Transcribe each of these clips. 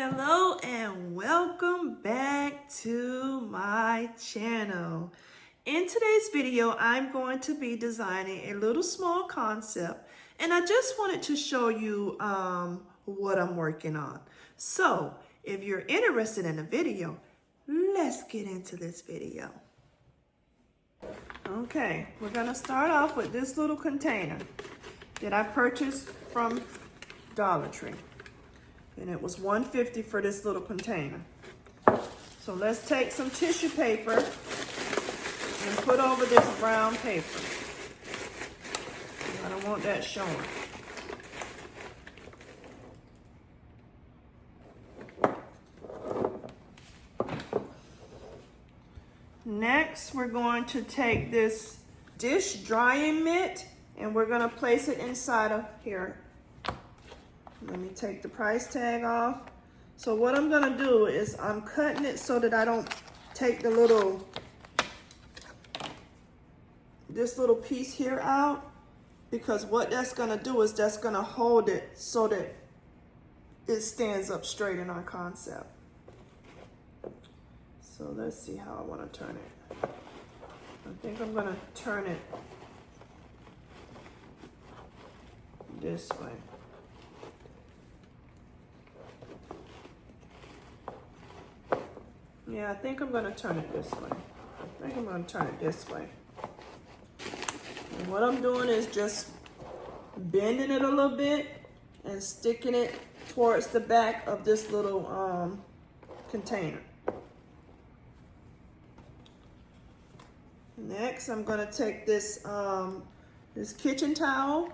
Hello and welcome back to my channel. In today's video, I'm going to be designing a little small concept, and I just wanted to show you what I'm working on. So if you're interested in the video, let's get into this video. Okay, we're gonna start off with this little container that I purchased from Dollar Tree. And it was $1.50 for this little container. So let's take some tissue paper and put over this brown paper. I don't want that showing. Next, we're going to take this dish drying mitt and we're going to place it inside of here. Let me take the price tag off. So what I'm gonna do is I'm cutting it so that I don't take this little piece here out, because what that's gonna do is that's gonna hold it so that it stands up straight in our concept. So let's see how I wanna turn it. I think I'm gonna turn it this way. Yeah, I think I'm gonna turn it this way. And what I'm doing is just bending it a little bit and sticking it towards the back of this little container. Next, I'm gonna take this this kitchen towel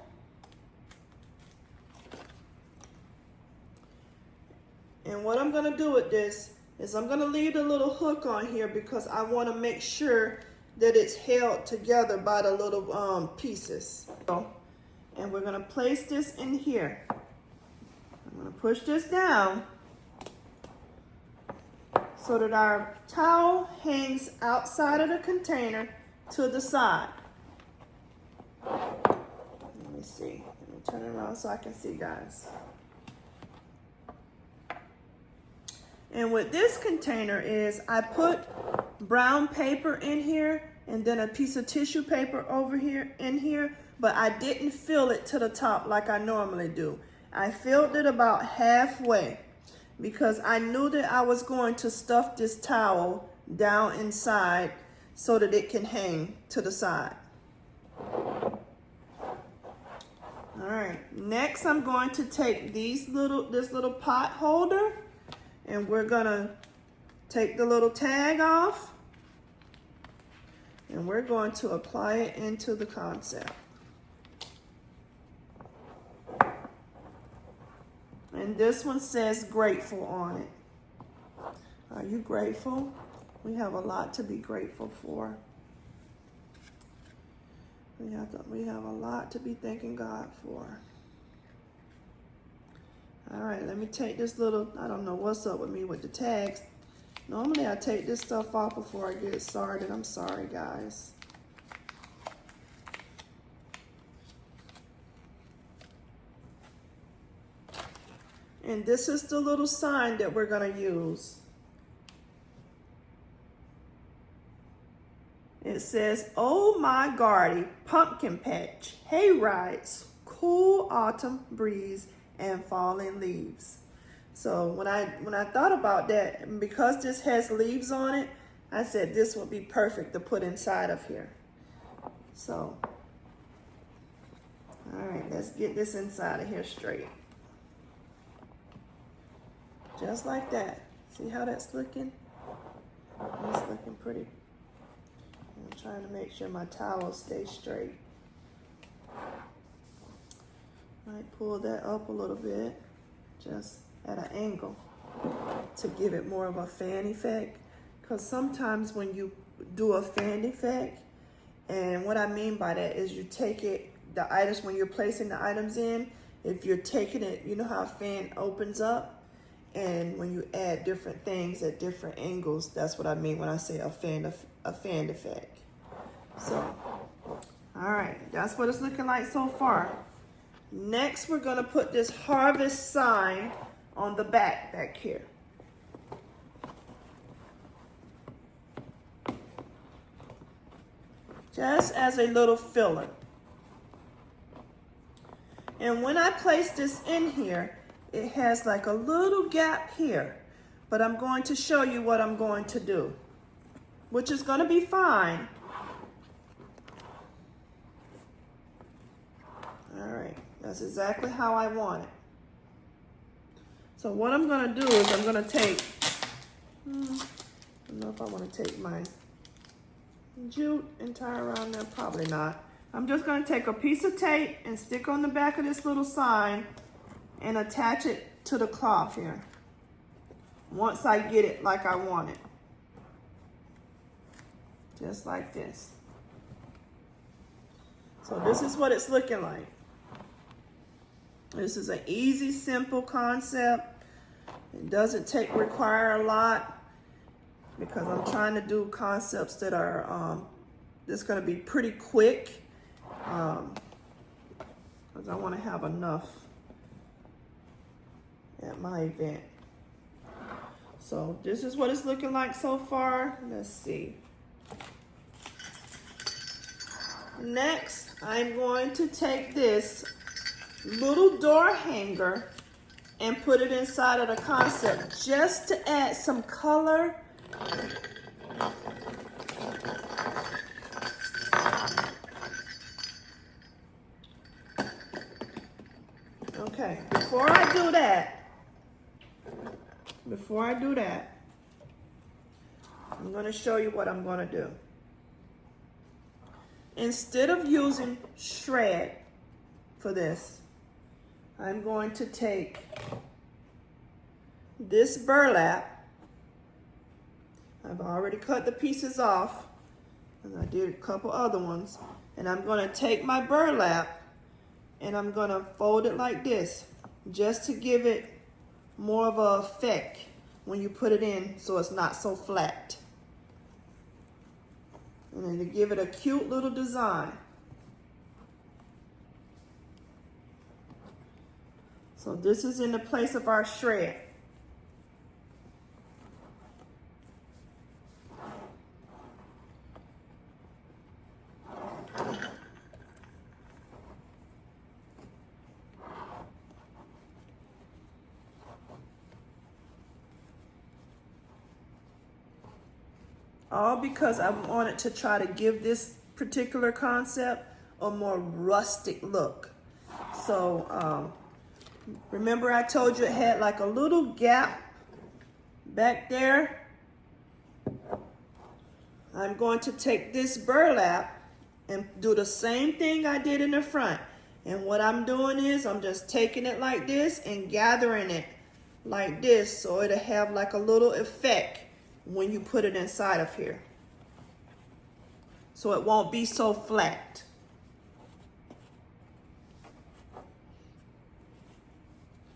and what I'm gonna do with this is I'm gonna leave the little hook on here because I wanna make sure that it's held together by the little pieces. And we're gonna place this in here. I'm gonna push this down so that our towel hangs outside of the container to the side. Let me see, let me turn it around so I can see, guys. And what this container is, I put brown paper in here and then a piece of tissue paper over here in here, but I didn't fill it to the top like I normally do. I filled it about halfway because I knew that I was going to stuff this towel down inside so that it can hang to the side. All right, next I'm going to take this little pot holder, and we're gonna take the little tag off and we're going to apply it into the concept. And this one says grateful on it. Are you grateful? We have a lot to be grateful for. We have a lot to be thanking God for. All right, let me take this little, I don't know what's up with me with the tags. Normally I take this stuff off before I get it started. I'm sorry, guys. And this is the little sign that we're gonna use. It says, "Oh my Gardy, pumpkin patch, hay rides, cool autumn breeze, and falling leaves." So when I thought about that, and because this has leaves on it, I said this would be perfect to put inside of here. So, all right, let's get this inside of here straight. Just like that. See how that's looking? It's looking pretty. I'm trying to make sure my towel stays straight. Might pull that up a little bit, just at an angle to give it more of a fan effect. Because sometimes when you do a fan effect, and what I mean by that is you take it, the items, when you're placing the items in, if you're taking it, you know how a fan opens up? And when you add different things at different angles, that's what I mean when I say a fan effect. So, all right, that's what it's looking like so far. Next, we're gonna put this harvest sign on the back here. Just as a little filler. And when I place this in here, it has like a little gap here, but I'm going to show you what I'm going to do, which is going to be fine. All right, that's exactly how I want it. So what I'm going to do is I'm going to take, I don't know if I want to take my jute and tie around there, probably not. I'm just going to take a piece of tape and stick on the back of this little sign and attach it to the cloth here once I get it like I want it. Just like this. So this is what it's looking like. This is an easy, simple concept. It doesn't require a lot because I'm trying to do concepts that are that's going to be pretty quick. Because I want to have enough at my event. So this is what it's looking like so far. Let's see. Next, I'm going to take this little door hanger and put it inside of the concept just to add some color. Okay, before I do that, I'm going to show you what I'm going to do. Instead of using shred for this, I'm going to take this burlap. I've already cut the pieces off, and I did a couple other ones. And I'm going to take my burlap and I'm going to fold it like this, just to give it more of an effect when you put it in, so it's not so flat. And then to give it a cute little design. So this is in the place of our shred. All because I wanted to try to give this particular concept a more rustic look. So remember I told you it had like a little gap back there? I'm going to take this burlap and do the same thing I did in the front. And what I'm doing is I'm just taking it like this and gathering it like this, so it'll have like a little effect when you put it inside of here. So it won't be so flat.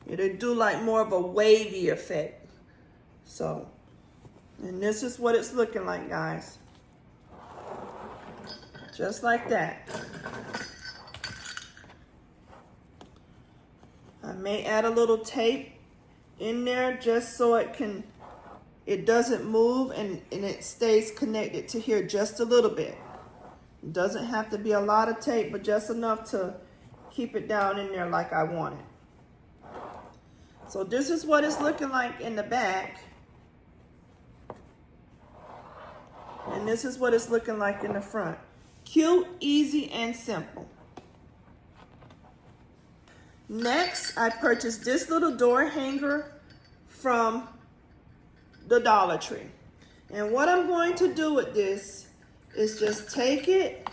It'll do like more of a wavy effect. So, and this is what it's looking like, guys. Just like that. I may add a little tape in there just so it doesn't move and it stays connected to here just a little bit. It doesn't have to be a lot of tape, but just enough to keep it down in there like I want it. So this is what it's looking like in the back. And this is what it's looking like in the front. Cute, easy, and simple. Next, I purchased this little door hanger from the Dollar Tree. And what I'm going to do with this is just take it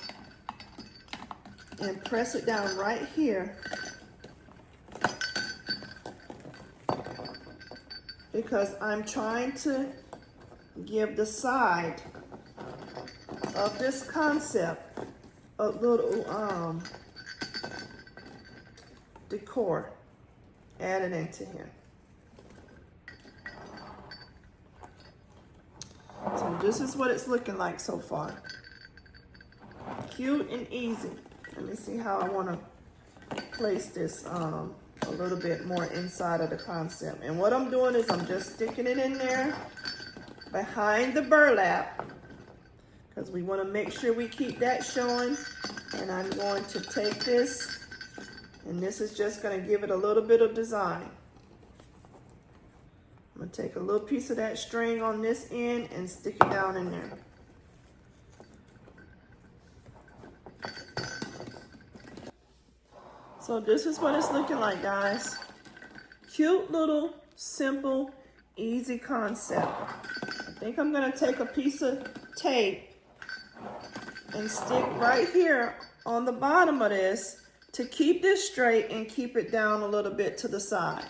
and press it down right here, because I'm trying to give the side of this concept a little decor added into here. So this is what it's looking like so far. Cute and easy. Let me see how I want to place this a little bit more inside of the concept. And what I'm doing is I'm just sticking it in there behind the burlap, because we want to make sure we keep that showing. And I'm going to take this, and this is just going to give it a little bit of design. I'm going to take a little piece of that string on this end and stick it down in there. So this is what it's looking like, guys. Cute little, simple, easy concept. I think I'm going to take a piece of tape and stick right here on the bottom of this to keep this straight and keep it down a little bit to the side,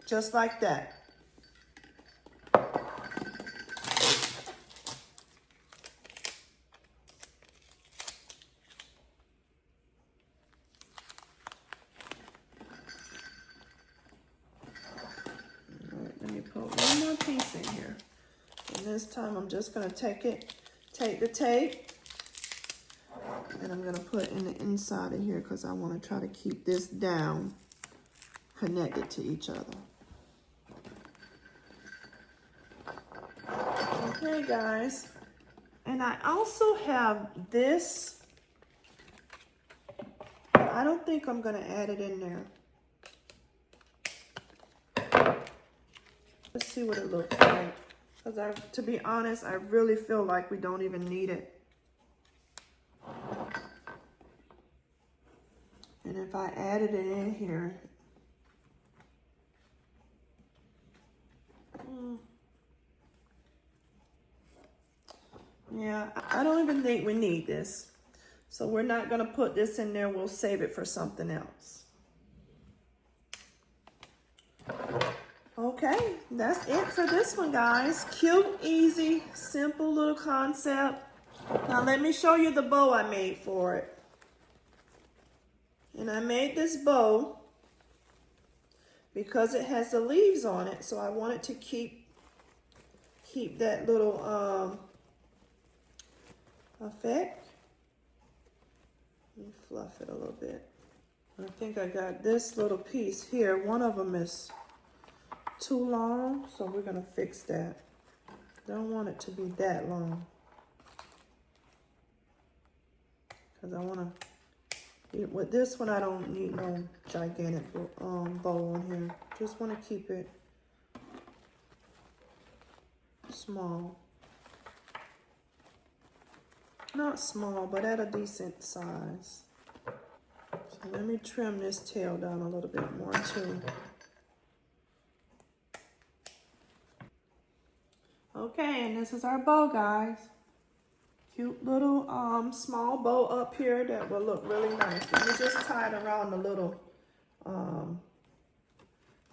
just like that. All right, let me put one more piece in here. And this time I'm just gonna take the tape, and I'm gonna put in the inside of here because I want to try to keep this down, connected to each other. Okay, guys. And I also have this. I don't think I'm gonna add it in there. Let's see what it looks like. Because to be honest, I really feel like we don't even need it. And if I added it in here, yeah, I don't even think we need this. So we're not gonna put this in there. We'll save it for something else. Okay, that's it for this one, guys. Cute, easy, simple little concept. Now let me show you the bow I made for it. And I made this bow because it has the leaves on it, so I wanted to keep that little effect. Let me fluff it a little bit. I think I got this little piece here. One of them is too long, so we're gonna fix that. Don't want it to be that long, because I want to. With this one, I don't need no gigantic bow on here. Just want to keep it small. Not small, but at a decent size. So let me trim this tail down a little bit more too. Okay, and this is our bow, guys. Cute little small bow up here that will look really nice. Let me just tie it around the little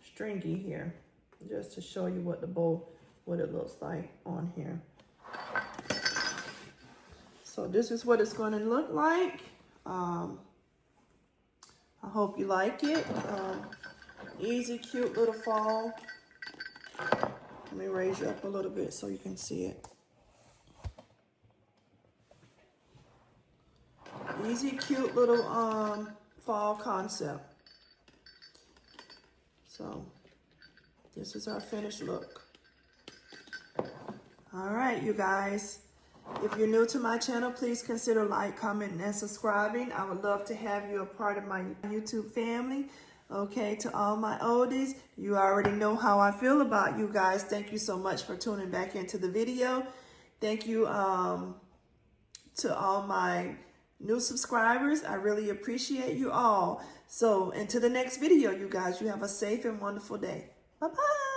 stringy here, just to show you what the bow, what it looks like on here. So this is what it's going to look like. I hope you like it. Easy, cute little fall. Let me raise you up a little bit so you can see it. Easy, cute little fall concept. So this is our finished look. All right, you guys. If you're new to my channel, please consider like, commenting, and subscribing. I would love to have you a part of my YouTube family. Okay, to all my oldies, you already know how I feel about you guys. Thank you so much for tuning back into the video. Thank you to all my new subscribers. I really appreciate you all. So until the next video, you guys, you have a safe and wonderful day. Bye-bye.